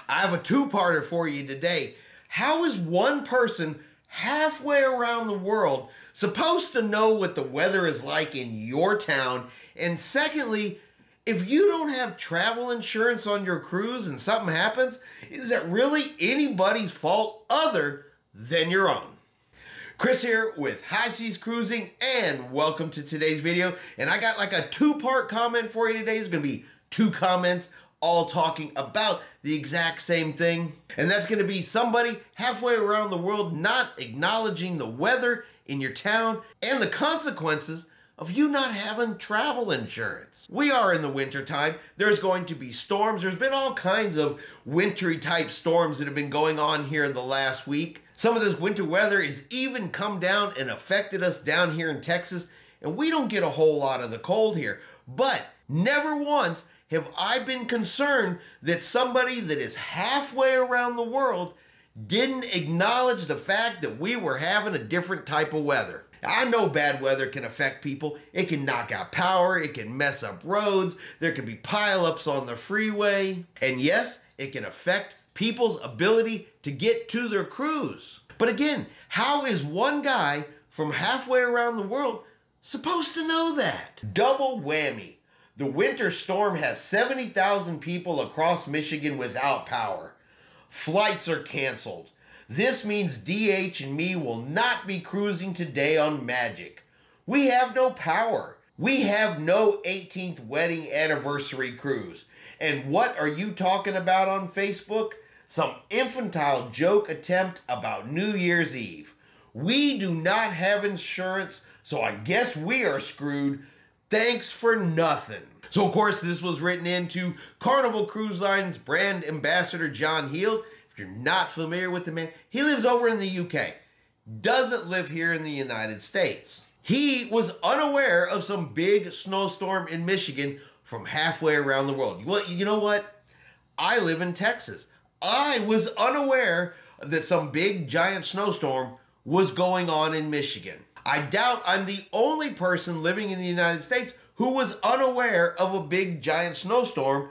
I have a two-parter for you today. How is one person halfway around the world supposed to know what the weather is like in your town? And secondly, if you don't have travel insurance on your cruise and something happens, is that really anybody's fault other than your own? Chris here with High Seas Cruising, and welcome to today's video. And I got like a two-part comment for you today. It's going to be two comments all talking about the exact same thing. And that's going to be somebody halfway around the world not acknowledging the weather in your town and the consequences of you not having travel insurance. We are in the winter time. There's going to be storms. There's been all kinds of wintry type storms that have been going on here in the last week. Some of this winter weather has even come down and affected us down here in Texas, and we don't get a whole lot of the cold here. But never once have I been concerned that somebody that is halfway around the world didn't acknowledge the fact that we were having a different type of weather. I know bad weather can affect people. It can knock out power. It can mess up roads. There can be pileups on the freeway. And yes, it can affect people's ability to get to their cruise. But again, how is one guy from halfway around the world supposed to know that? Double whammy. The winter storm has 70,000 people across Michigan without power. Flights are canceled. This means DH and me will not be cruising today on Magic. We have no power. We have no 18th wedding anniversary cruise. And what are you talking about on Facebook? Some infantile joke attempt about New Year's Eve. We do not have insurance, so I guess we are screwed. Thanks for nothing. So of course this was written into Carnival Cruise Line's brand ambassador John Heald. If you're not familiar with the man, he lives over in the UK, doesn't live here in the United States. He was unaware of some big snowstorm in Michigan from halfway around the world. Well, you know what? I live in Texas. I was unaware that some big giant snowstorm was going on in Michigan. I doubt I'm the only person living in the United States who was unaware of a big giant snowstorm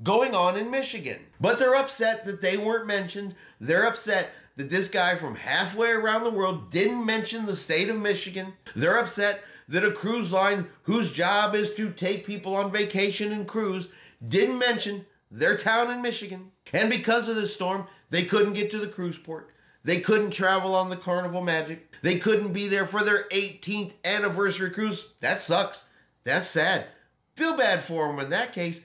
going on in Michigan. But they're upset that they weren't mentioned. They're upset that this guy from halfway around the world didn't mention the state of Michigan. They're upset that a cruise line whose job is to take people on vacation and cruise didn't mention their town in Michigan. And because of this storm, they couldn't get to the cruise port. They couldn't travel on the Carnival Magic. They couldn't be there for their 18th anniversary cruise. That sucks. That's sad. Feel bad for them in that case.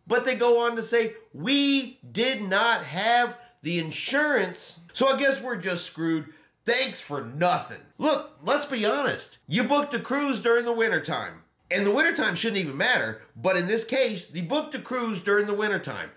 But they go on to say, we did not have the insurance, so I guess we're just screwed. Thanks for nothing. Look, let's be honest. You booked a cruise during the wintertime. And the wintertime shouldn't even matter, but in this case, you booked a cruise during the wintertime.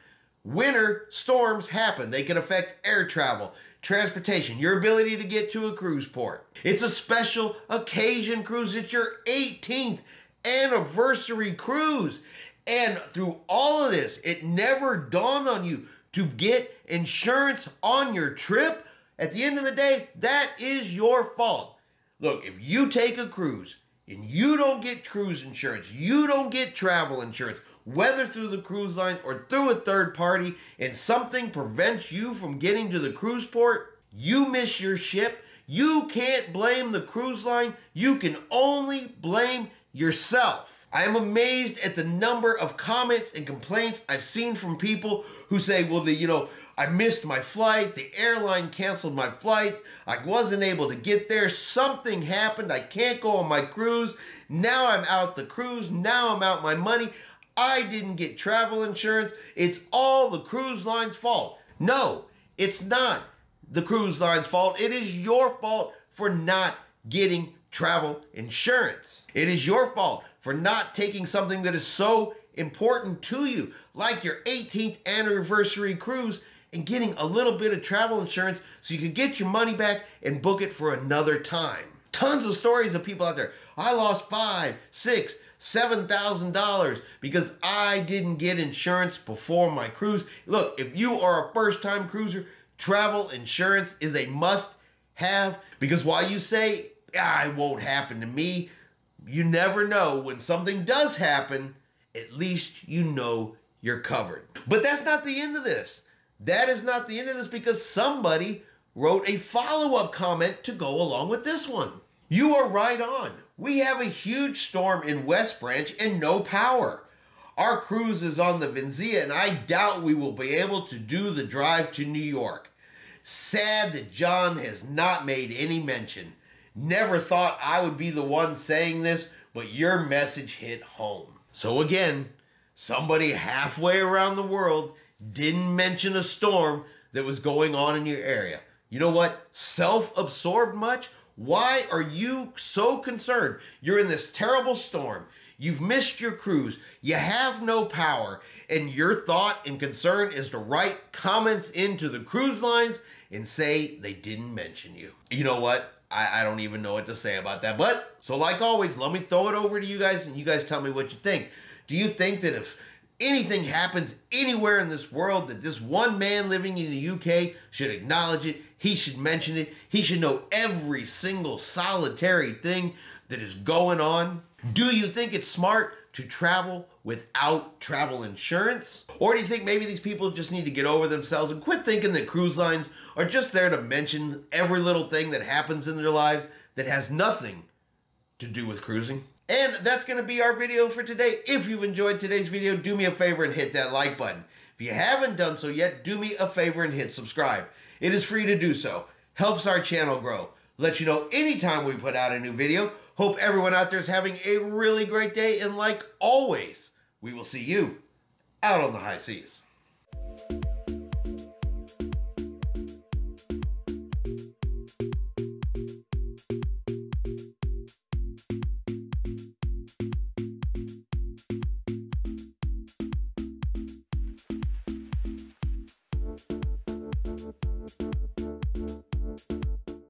Winter storms happen. They can affect air travel, transportation, your ability to get to a cruise port. It's a special occasion cruise. It's your 18th anniversary cruise. And through all of this, it never dawned on you to get insurance on your trip. At the end of the day, that is your fault. Look, if you take a cruise and you don't get cruise insurance, you don't get travel insurance, whether through the cruise line or through a third party, and something prevents you from getting to the cruise port, you miss your ship. You can't blame the cruise line. You can only blame yourself. I am amazed at the number of comments and complaints I've seen from people who say, well, I missed my flight. The airline canceled my flight. I wasn't able to get there. Something happened. I can't go on my cruise. Now I'm out the cruise. Now I'm out my money. I didn't get travel insurance. It's all the cruise line's fault. No, it's not the cruise line's fault. It is your fault for not getting travel insurance. It is your fault for not taking something that is so important to you, like your 18th anniversary cruise, and getting a little bit of travel insurance so you can get your money back and book it for another time. Tons of stories of people out there. I lost $5,000, $6,000, $7,000 because I didn't get insurance before my cruise. Look, if you are a first-time cruiser, travel insurance is a must-have, because while you say, it won't happen to me, you never know. When something does happen, at least you know you're covered. But that's not the end of this. that is not the end of this, because somebody wrote a follow-up comment to go along with this one. You are right on. We have a huge storm in West Branch and no power. Our cruise is on the Vinzia, and I doubt we will be able to do the drive to New York. Sad that John has not made any mention. Never thought I would be the one saying this, but your message hit home. So again, somebody halfway around the world didn't mention a storm that was going on in your area. You know what? Self-absorbed much? Why are you so concerned? You're in this terrible storm. You've missed your cruise. You have no power. And your thought and concern is to write comments into the cruise lines and say they didn't mention you. You know what? I don't even know what to say about that. But, so like always, let me throw it over to you guys and you guys tell me what you think. Do you think that if anything happens anywhere in this world, that this one man living in the UK should acknowledge it? He should mention it. He should know every single solitary thing that is going on. Do you think it's smart to travel without travel insurance? Or do you think maybe these people just need to get over themselves and quit thinking that cruise lines are just there to mention every little thing that happens in their lives that has nothing to do with cruising? And that's going to be our video for today. If you've enjoyed today's video, do me a favor and hit that like button. If you haven't done so yet, do me a favor and hit subscribe. It is free to do so. Helps our channel grow. Let you know anytime we put out a new video. Hope everyone out there is having a really great day. And like always, we will see you out on the high seas.